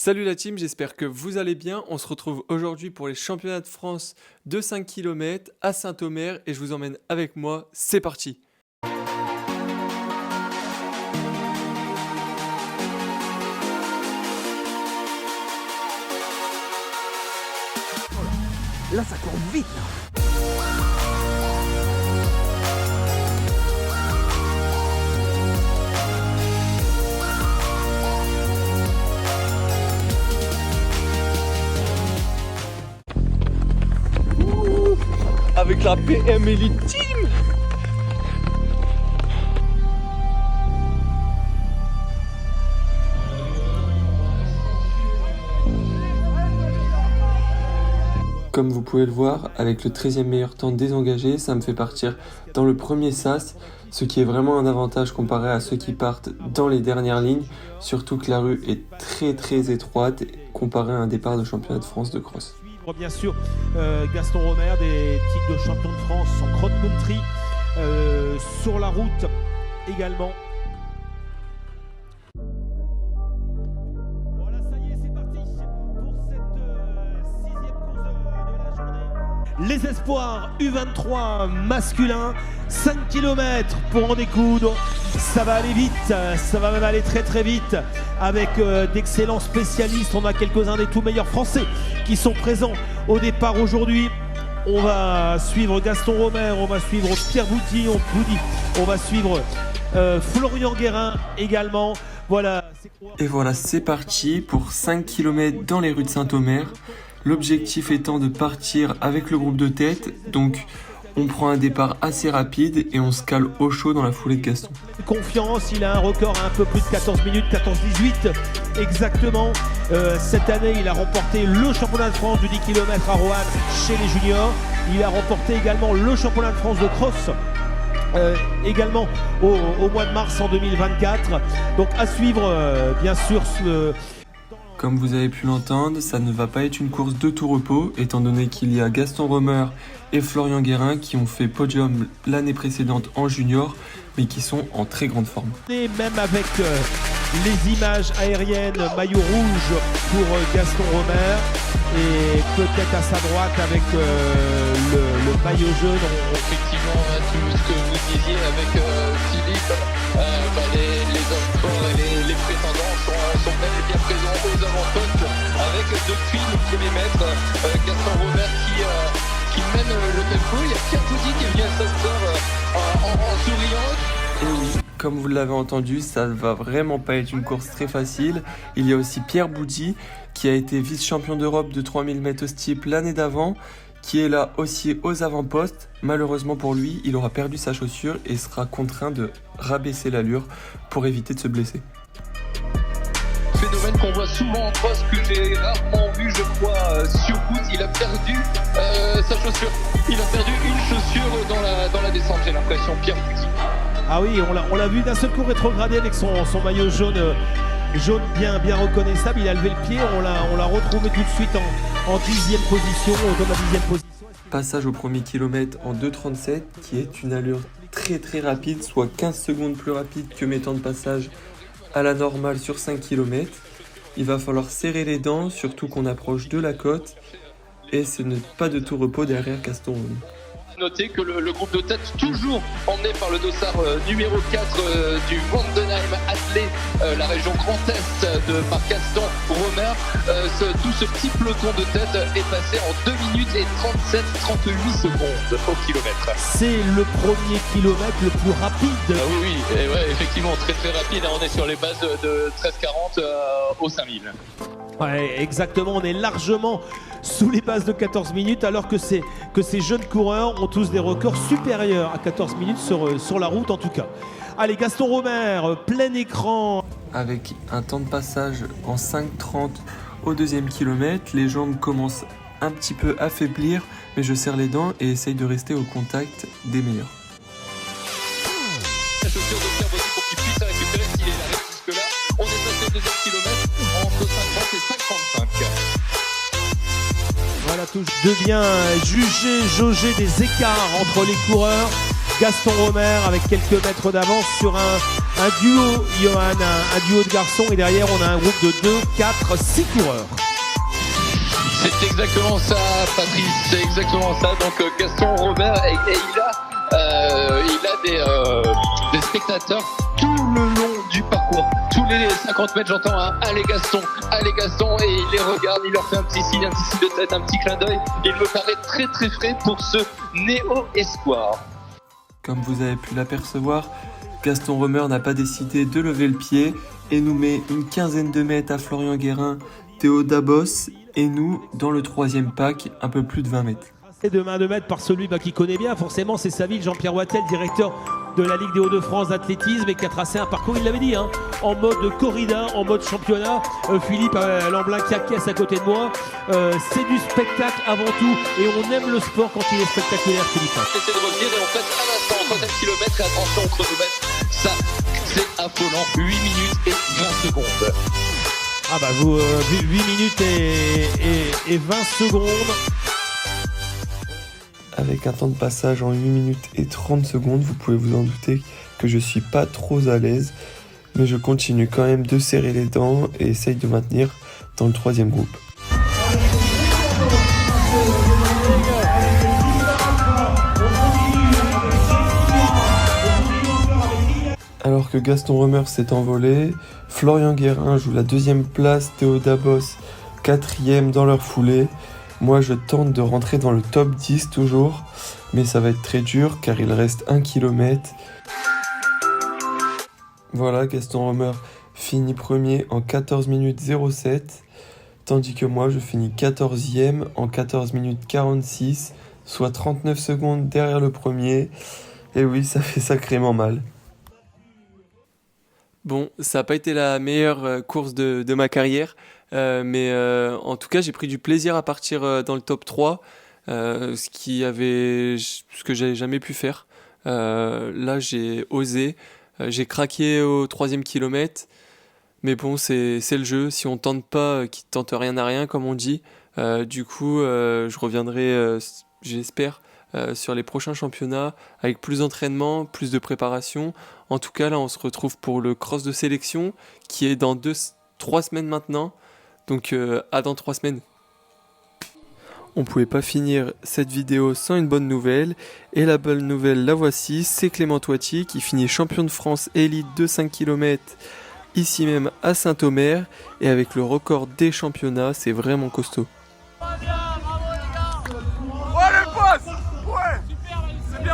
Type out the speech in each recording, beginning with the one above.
Salut la team, j'espère que vous allez bien. On se retrouve aujourd'hui pour les championnats de France de 5 km à Saint-Omer et je vous emmène avec moi. C'est parti! Là, ça court vite, là. Avec la PM Elite Team! Comme vous pouvez le voir, avec le 13e meilleur temps désengagé, ça me fait partir dans le premier sas, ce qui est vraiment un avantage comparé à ceux qui partent dans les dernières lignes, surtout que la rue est très étroite comparé à un départ de championnat de France de cross. Bien sûr, Gaston Romer, des titres de champion de France en cross-country, sur la route également. Voilà, ça y est, c'est parti pour cette 6e course de la journée. Les espoirs U23 masculins, 5 km pour en découdre. Ça va aller vite, ça va même aller très vite avec d'excellents spécialistes. On a quelques-uns des tout meilleurs français qui sont présents au départ aujourd'hui. On va suivre Gaston Romer, on va suivre Pierre Boudy, on va suivre Florian Guérin également. Voilà. Et voilà, c'est parti pour 5 km dans les rues de Saint-Omer. L'objectif étant de partir avec le groupe de tête, donc on prend un départ assez rapide et on se cale au chaud dans la foulée de Gaston. Confiance, il a un record à un peu plus de 14 minutes, 14-18 exactement. Cette année, il a remporté le championnat de France du 10 km à Roanne chez les juniors. Il a remporté également le championnat de France de cross également au mois de mars en 2024. Donc à suivre bien sûr Comme vous avez pu l'entendre, ça ne va pas être une course de tout repos, étant donné qu'il y a Gaston Romer et Florian Guérin qui ont fait podium l'année précédente en junior, mais qui sont en très grande forme. Et même avec les images aériennes, maillot rouge pour Gaston Romer, et peut-être à sa droite avec le maillot jaune. Effectivement, tout ce que vous disiez avec Philippe, les hommes forts et les prétendants sont bel et bien présents aux avant-postes avec depuis le premier mètre Gaston Romer qui mène le tempo. Il y a Pierre Boudy qui est venu à sa hauteur en souriant. Et oui, comme vous l'avez entendu, ça ne va vraiment pas être une course très facile. Il y a aussi Pierre Boudy qui a été vice-champion d'Europe de 3000 mètres au steeple l'année d'avant, qui est là aussi aux avant-postes. Malheureusement pour lui, il aura perdu sa chaussure et sera contraint de rabaisser l'allure pour éviter de se blesser. Phénomène qu'on voit souvent en cross, que j'ai rarement vu, je crois, sur route. Il a perdu sa chaussure. Il a perdu une chaussure dans la descente, j'ai l'impression, Pierre Boudy. Ah oui, on l'a vu d'un seul coup rétrograder avec son maillot jaune bien reconnaissable. Il a levé le pied, on l'a retrouvé tout de suite en 10e position, dans la 10e position. Passage au premier kilomètre en 2,37, qui est une allure très rapide, soit 15 secondes plus rapide que mes temps de passage à la normale sur 5 km. Il va falloir serrer les dents, surtout qu'on approche de la côte, et ce n'est pas de tout repos derrière Gaston Romer. Noter que le groupe de tête, toujours emmené par le dossard numéro 4 du Vandenheim attelé, la région Grand Est par Gaston Romer, tout ce petit peloton de tête est passé en 2 minutes et 37-38 secondes au kilomètre. C'est le premier kilomètre le plus rapide. Ah oui, et ouais, effectivement très rapide, on est sur les bases de 13,40 au 5000. Ouais, exactement, on est largement sous les bases de 14 minutes alors que ces jeunes coureurs ont tous des records supérieurs à 14 minutes sur la route en tout cas. Allez, Gaston Romer, plein écran. Avec un temps de passage en 5,30 au 2e kilomètre, les jambes commencent un petit peu à faiblir, mais je serre les dents et essaye de rester au contact des meilleurs. La chaussure de Pierre Boudy pour qu'il puisse récupérer s'il est arrivé jusque-là. On est passé au 2e kilomètre entre 5,30 et 5,35. Voilà, de bien jauger des écarts entre les coureurs. Gaston Romer avec quelques mètres d'avance sur un duo, Johan, un duo de garçons, et derrière on a un groupe de 2, 4, 6 coureurs. C'est exactement ça, Patrice, c'est exactement ça. Donc Gaston Robert, et il a des spectateurs tout le long du parcours. Tous les 50 mètres, j'entends un allez Gaston, et il les regarde, il leur fait un petit signe de tête, un petit clin d'œil. Il me paraît très très frais pour ce néo-espoir. Comme vous avez pu l'apercevoir, Gaston Römer n'a pas décidé de lever le pied et nous met une quinzaine de mètres à Florian Guérin, Théo Dabos et nous dans le troisième pack, un peu plus de 20 mètres. Et de main de maître par celui qui connaît bien, forcément c'est sa ville, Jean-Pierre Wattel, directeur de la Ligue des Hauts-de-France d'athlétisme, et qui a tracé un parcours, il l'avait dit, en mode corrida, en mode championnat. Philippe Lamblin qui acquiesce à côté de moi. C'est du spectacle avant tout, et on aime le sport quand il est spectaculaire, Philippe. Essaie de revenir et on passe à l'instant en troisième kilomètre, et attention au chronomètre, ça c'est affolant, 8 minutes et 20 secondes. Ah bah vous, 8 minutes et 20 secondes. Avec un temps de passage en 8 minutes et 30 secondes, vous pouvez vous en douter que je suis pas trop à l'aise, mais je continue quand même de serrer les dents et essaye de maintenir dans le troisième groupe. Alors que Gaston Römer s'est envolé, Florian Guérin joue la deuxième place, Théo Dabos quatrième dans leur foulée. Moi je tente de rentrer dans le top 10 toujours, mais ça va être très dur car il reste 1 km. Voilà, Gaston Römer finit premier en 14 minutes 07, tandis que moi je finis 14e en 14 minutes 46, soit 39 secondes derrière le premier. Et oui, ça fait sacrément mal. Bon, ça n'a pas été la meilleure course de ma carrière, mais en tout cas j'ai pris du plaisir à partir dans le top 3, ce que j'avais jamais pu faire. Là j'ai osé, j'ai craqué au 3e kilomètre, mais bon c'est le jeu, si on tente pas, qui tente rien à rien comme on dit. Du coup je reviendrai, j'espère, sur les prochains championnats avec plus d'entraînement, plus de préparation. En tout cas là on se retrouve pour le cross de sélection qui est dans 3 semaines maintenant, donc à dans 3 semaines. On pouvait pas finir cette vidéo sans une bonne nouvelle, et la bonne nouvelle la voici, c'est Clément Toiti qui finit champion de France élite de 5 km ici même à Saint-Omer, et avec le record des championnats, c'est vraiment costaud.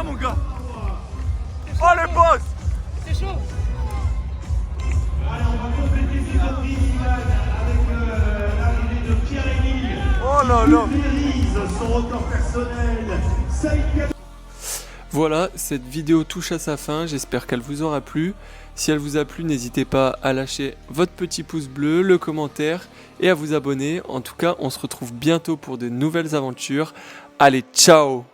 Mon gars. Oh le boss. C'est chaud. Oh là là. Voilà, cette vidéo touche à sa fin, j'espère qu'elle vous aura plu. Si elle vous a plu, n'hésitez pas à lâcher votre petit pouce bleu, le commentaire et à vous abonner. En tout cas, on se retrouve bientôt pour de nouvelles aventures. Allez, ciao!